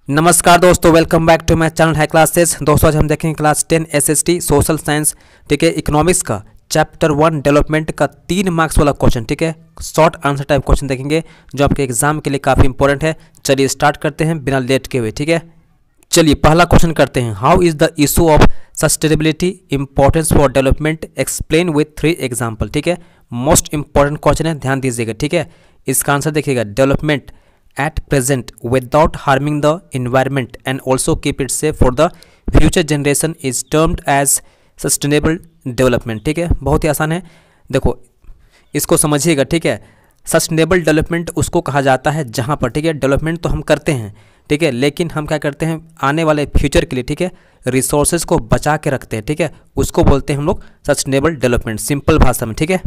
नमस्कार दोस्तों, welcome back to my channel high classes. दोस्तों आज हम देखेंगे क्लास 10 एसएसटी सोशल साइंस, ठीक है, इकोनॉमिक्स का चैप्टर 1 डेवलपमेंट का 3 मार्क्स वाला क्वेश्चन, ठीक है, शॉर्ट आंसर टाइप क्वेश्चन देखेंगे जो आपके एग्जाम के लिए काफ़ी इंपॉर्टेंट है। चलिए स्टार्ट करते हैं बिना लेट के हुए, ठीक है। चलिए पहला क्वेश्चन करते हैं। How is the issue of sustainability importance for development explain with 3 example, ठीक है। मोस्ट इंपॉर्टेंट क्वेश्चन है, ध्यान दीजिएगा, ठीक है। इसका आंसर देखिएगा, development at present without harming the environment and also keep it safe for the future generation is termed as sustainable development, ठीक है। बहुत ही आसान है, देखो इसको समझिएगा, ठीक है। सस्टेनेबल डेवलपमेंट उसको कहा जाता है जहाँ पर, ठीक है, डेवलपमेंट तो हम करते हैं, ठीक है, लेकिन हम क्या करते हैं आने वाले फ्यूचर के लिए, ठीक है, रिसोर्सेज को बचा के रखते हैं, ठीक है, उसको बोलते हैं हम लोग सस्टेनेबल डेवलपमेंट, सिंपल भाषा में, ठीक है।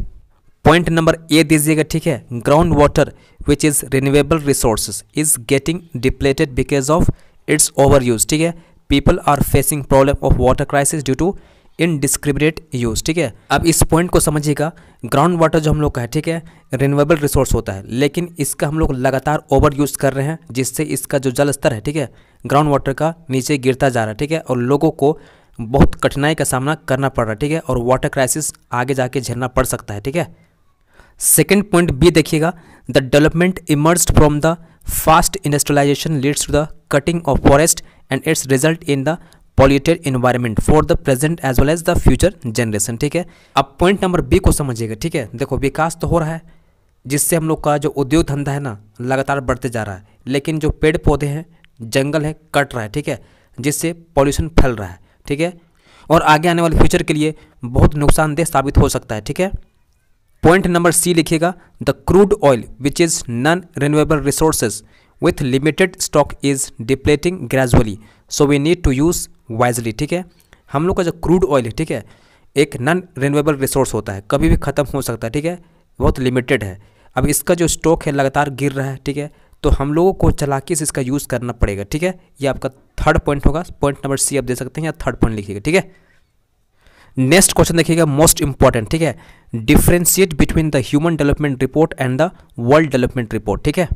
पॉइंट नंबर ए दीजिएगा, ठीक है। Ground water which is renewable resources is getting depleted because of its over use, ठीक है। People are facing problem of water crisis due to indiscriminate use, ठीक है। अब इस पॉइंट को समझिएगा, ग्राउंड वाटर जो हम लोग का है, ठीक है, रिन्यूएबल रिसोर्स होता है, लेकिन इसका हम लोग लगातार ओवर यूज़ कर रहे हैं, जिससे इसका जो जल स्तर है, ठीक है, ग्राउंड वाटर का नीचे गिरता जा रहा है, ठीक है, और लोगों को बहुत कठिनाई का सामना करना पड़ रहा है, ठीक है, और वाटर क्राइसिस आगे जाके झेलना पड़ सकता है, ठीक है। सेकेंड पॉइंट बी देखिएगा, the development emerged from the fast industrialization leads to the cutting of forest and its result in the polluted environment for the present as well as the future generation, ठीक है। अब point number B को समझिएगा, ठीक है। देखो विकास तो हो रहा है, जिससे हम लोग का जो उद्योग धंधा है ना लगातार बढ़ते जा रहा है, लेकिन जो पेड़ पौधे हैं, जंगल है, कट रहा है, ठीक है, जिससे पॉल्यूशन फैल रहा है, ठीक है, और आगे आने वाले फ्यूचर के लिए बहुत नुकसानदेह साबित हो सकता है, ठीक है। पॉइंट नंबर सी लिखिएगा, the crude oil which is non renewable resources with limited stock is depleting gradually so we need to use wisely, ठीक है। हम लोग का जो क्रूड ऑयल है, ठीक है, एक नॉन रिन्यूएबल रिसोर्स होता है, कभी भी ख़त्म हो सकता है, ठीक है, बहुत लिमिटेड है। अब इसका जो स्टॉक है लगातार गिर रहा है, ठीक है, तो हम लोगों को चालाकी से इसका यूज़ करना पड़ेगा, ठीक है। ये आपका थर्ड पॉइंट होगा, पॉइंट नंबर सी आप दे सकते हैं या थर्ड पॉइंट लिखिएगा, ठीक है। नेक्स्ट क्वेश्चन देखिएगा, मोस्ट इंपॉर्टेंट, ठीक है। Differentiate between the human development report and the world development report, ठीक है।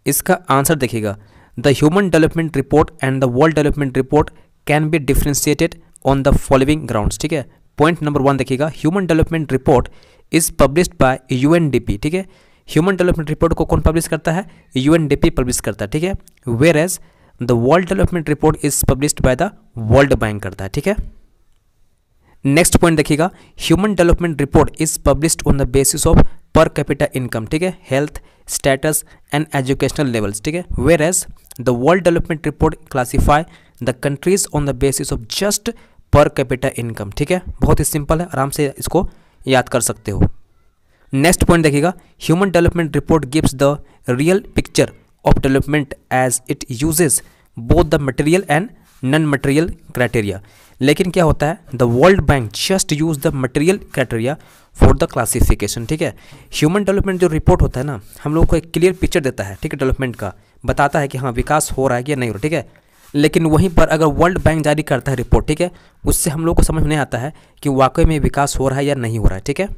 इसका आंसर देखिएगा, the human development report and the world development report can be differentiated on the following grounds, ठीक है। Point number 1 देखिएगा, human development report is published bye UNDP, ठीक है। Human development report को कौन पब्लिश करता है? यूएनडीपी पब्लिश करता है, ठीक है। Whereas the world development report is published by the world bank करता है, ठीक है। नेक्स्ट पॉइंट देखिएगा, human development report is published on the basis of per capita income, ठीक है, health status and educational levels, ठीक है। Whereas the world development report classify the countries on the basis of just per capita income, ठीक है। बहुत ही simple है, आराम से इसको याद कर सकते हो। नेक्स्ट पॉइंट देखिएगा, human development report gives the real picture of development as it uses both the material and non material criteria. लेकिन क्या होता है, the world bank just use the material criteria for the classification, ठीक है। Human development जो report होता है ना, हम लोगों को एक क्लियर पिक्चर देता है, ठीक है, डेवलपमेंट का बताता है कि हाँ विकास हो रहा है या नहीं हो रहा, ठीक है। लेकिन वहीं पर अगर वर्ल्ड बैंक जारी करता है रिपोर्ट, ठीक है, उससे हम लोग को समझ में नहीं आता है कि वाकई में विकास हो रहा है या नहीं हो रहा है, ठीक है।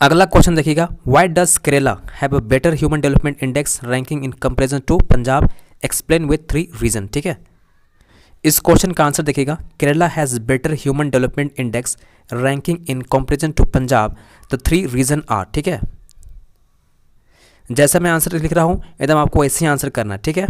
अगला क्वेश्चन देखिएगा, why does Kerala have a better human development index ranking in comparison to Punjab, explain with 3 reason, ठीक है। इस क्वेश्चन का आंसर देखिएगा, Kerala has better human development index ranking in comparison to Punjab, the 3 reason are, ठीक है। जैसा मैं आंसर लिख रहा हूँ एकदम आपको ऐसे ही आंसर करना है, ठीक है।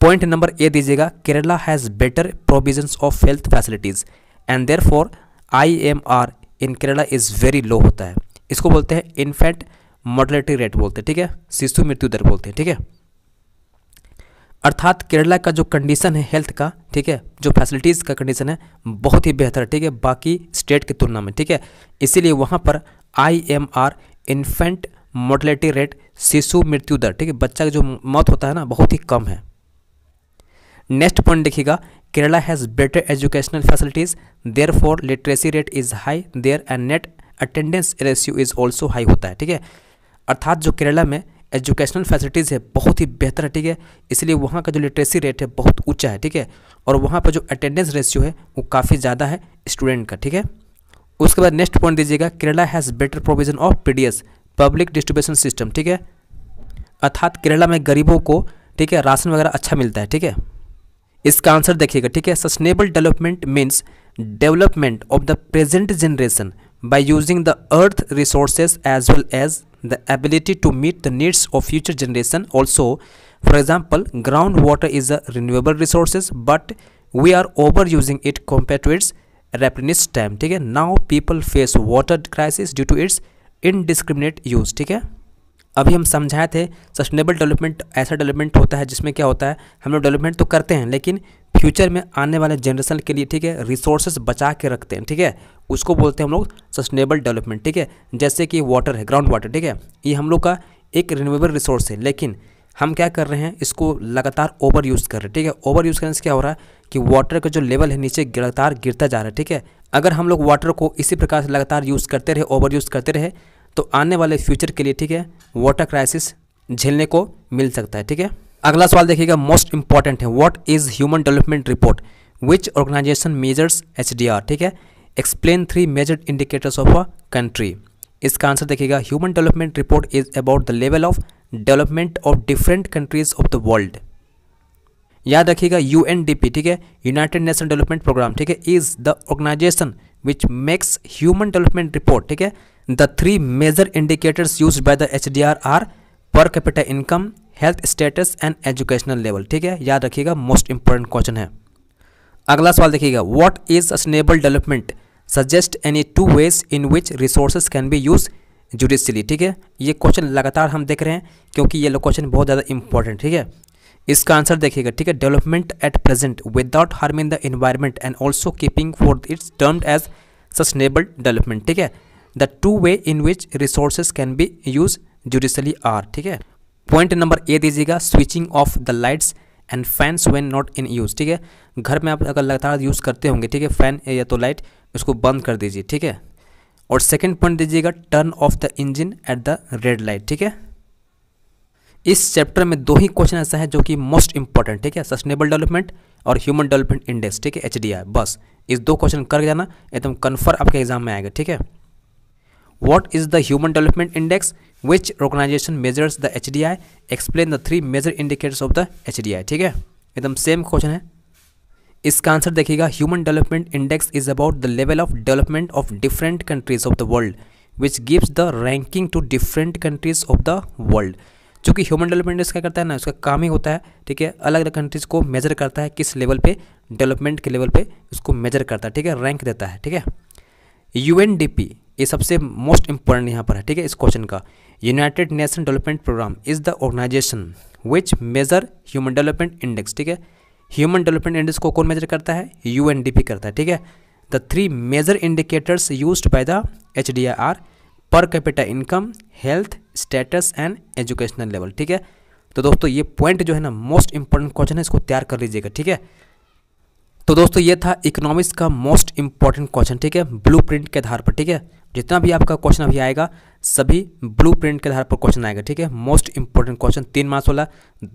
पॉइंट नंबर ए दीजिएगा, Kerala has better provisions of health facilities and therefore IMR in Kerala is very low होता है। इसको बोलते हैं इन्फेंट मोर्टेलिटी रेट बोलते हैं, ठीक है, शिशु मृत्यु दर बोलते हैं, ठीक है। अर्थात केरला का जो कंडीशन है हेल्थ का, ठीक है, जो फैसिलिटीज़ का कंडीशन है बहुत ही बेहतर है, ठीक है, बाकी स्टेट की तुलना में, ठीक है। इसीलिए वहाँ पर IMR इन्फेंट मोर्टेलिटी रेट, शिशु मृत्यु दर, ठीक है, बच्चा का जो मौत होता है ना बहुत ही कम है। नेक्स्ट पॉइंट देखिएगा, Kerala has better educational facilities therefore literacy rate is high there and net attendance ratio is also high होता है, ठीक है। अर्थात जो केरला में एजुकेशनल फैसिलिटीज़ है बहुत ही बेहतर है, ठीक है, इसलिए वहाँ का जो लिटरेसी रेट है बहुत ऊंचा है, ठीक है, और वहाँ पर जो अटेंडेंस रेशियो है वो काफ़ी ज़्यादा है स्टूडेंट का, ठीक है। उसके बाद नेक्स्ट पॉइंट दीजिएगा, Kerala has better provision of PDS public distribution system, ठीक है। अर्थात केरला में गरीबों को ठीक है, राशन वगैरह अच्छा मिलता है। ठीक है, इसका आंसर देखिएगा। ठीक है, sustainable development means development of the present generation by using the earth resources as well as the ability to meet the needs of future generation also. For example, ground water is a renewable resources but we are over using it compare to its replenish time. ठीक है, now people face water crisis due to its indiscriminate use. ठीक है, अभी हम समझाए थे sustainable development ऐसा development होता है जिसमें क्या होता है, हम लोग डेवलपमेंट तो करते हैं लेकिन फ्यूचर में आने वाले जनरेशन के लिए, ठीक है, रिसोर्सेज बचा के रखते हैं। ठीक है, उसको बोलते हैं हम लोग सस्टेनेबल डेवलपमेंट। ठीक है, जैसे कि वाटर है, ग्राउंड वाटर, ठीक है, ये हम लोग का एक रिन्यूएबल रिसोर्स है, लेकिन हम क्या कर रहे हैं, इसको लगातार ओवर यूज़ कर रहे हैं। ठीक है, ओवर यूज़ करने से क्या हो रहा है कि वाटर का जो लेवल है नीचे लगातार गिरता जा रहा है। ठीक है, अगर हम लोग वाटर को इसी प्रकार से लगातार यूज़ करते रहे, ओवर यूज़ करते रहे, तो आने वाले फ्यूचर के लिए, ठीक है, वाटर क्राइसिस झेलने को मिल सकता है। ठीक है, अगला सवाल देखिएगा, मोस्ट इंपॉर्टेंट है। What is human development report, which organisation measures HDR। ठीक है, explain 3 major indicators of a country. इसका आंसर देखिएगा, human development report is about the level of development of different countries of the world. याद रखिएगा, UNDP, ठीक है, United nation development programme, ठीक है, is the organisation which makes human development report. ठीक है, the 3 major indicators used by the HDR are per capita income, health status and educational level. ठीक है, याद रखिएगा, मोस्ट इंपॉर्टेंट क्वेश्चन है। अगला सवाल देखिएगा, what is sustainable development, suggest any 2 ways in which resources can be use judicially. ठीक है, ये क्वेश्चन लगातार हम देख रहे हैं क्योंकि ये क्वेश्चन बहुत ज़्यादा इंपॉर्टेंट। ठीक है, इसका आंसर देखिएगा। ठीक है, development at present without harming the environment and also keeping for its termed as sustainable development. ठीक है, the 2 way in which resources can be use judiciously are. ठीक है, पॉइंट नंबर ए दीजिएगा, switching off the lights and fans when not in use. ठीक है, घर में आप अगर लगातार यूज़ करते होंगे, ठीक है, फैन या तो लाइट, उसको बंद कर दीजिए। ठीक है, और सेकंड पॉइंट दीजिएगा, turn off the engine at the red light. ठीक है, इस चैप्टर में 2 ही क्वेश्चन ऐसा है जो कि मोस्ट इंपॉर्टेंट। ठीक है, सस्टेनेबल डेवलपमेंट और ह्यूमन डेवलपमेंट इंडेक्स। ठीक है, HDI, बस इस 2 क्वेश्चन कर जाना, एकदम कन्फर्म आपके एग्जाम में आएगा। ठीक है, What is the Human Development Index? Which organization measures the HDI? Explain the 3 major indicators of the HDI. ठीक है, एकदम सेम क्वेश्चन है। इसका आंसर देखिएगा, human development index is about the level of development of different countries of the world which gives the ranking to different countries of the world. चूँकि human development index क्या करता है ना, उसका काम ही होता है, ठीक है, अलग अलग कंट्रीज को मेजर करता है, किस लेवल पे, डेवलपमेंट के लेवल पे उसको मेजर करता है। ठीक है, रैंक देता है। ठीक है, UNDP ये सबसे मोस्ट इंपॉर्टेंट यहाँ पर है। ठीक है, इस क्वेश्चन का, united nation development programme is the organisation which measure human development index. ठीक है, ह्यूमन डेवलपमेंट इंडेक्स को कौन मेजर करता है, UNDP करता है। ठीक है, the 3 major indicators used by the HDI are per capita income, health status and educational level. ठीक है, तो दोस्तों ये पॉइंट जो है ना मोस्ट इंपॉर्टेंट क्वेश्चन है, इसको तैयार कर लीजिएगा। ठीक है, तो दोस्तों ये था इकोनॉमिक्स का मोस्ट इंपॉर्टेंट क्वेश्चन। ठीक है, ब्लूप्रिंट के आधार पर। ठीक है, जितना भी आपका क्वेश्चन अभी आएगा सभी ब्लूप्रिंट के आधार पर क्वेश्चन आएगा। ठीक है, मोस्ट इंपॉर्टेंट क्वेश्चन 3 मार्क्स वाला,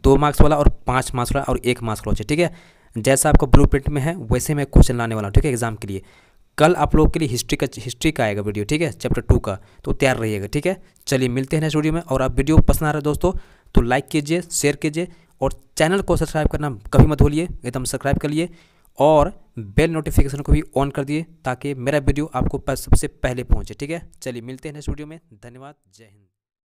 2 मार्क्स वाला और 5 मार्क्स वाला और 1 मार्क्स वाला। ठीक है, जैसा आपका ब्लूप्रिंट में है वैसे मैं क्वेश्चन लाने वाला हूँ। ठीक है, एग्जाम के लिए कल आप लोगों के लिए हिस्ट्री का आएगा वीडियो। ठीक है, चैप्टर 2 का, तो तैयार रहिएगा। ठीक है, चलिए मिलते हैं नेक्स्ट वीडियो में। और आप वीडियो पसंद आ रहा है दोस्तों तो लाइक कीजिए, शेयर कीजिए और चैनल को सब्सक्राइब करना कभी मत भूलिए, एकदम सब्सक्राइब कर लिए और बेल नोटिफिकेशन को भी ऑन कर दिए ताकि मेरा वीडियो आपको सबसे पहले पहुंचे। ठीक है, चलिए मिलते हैं नेक्स्ट वीडियो में। धन्यवाद, जय हिंद।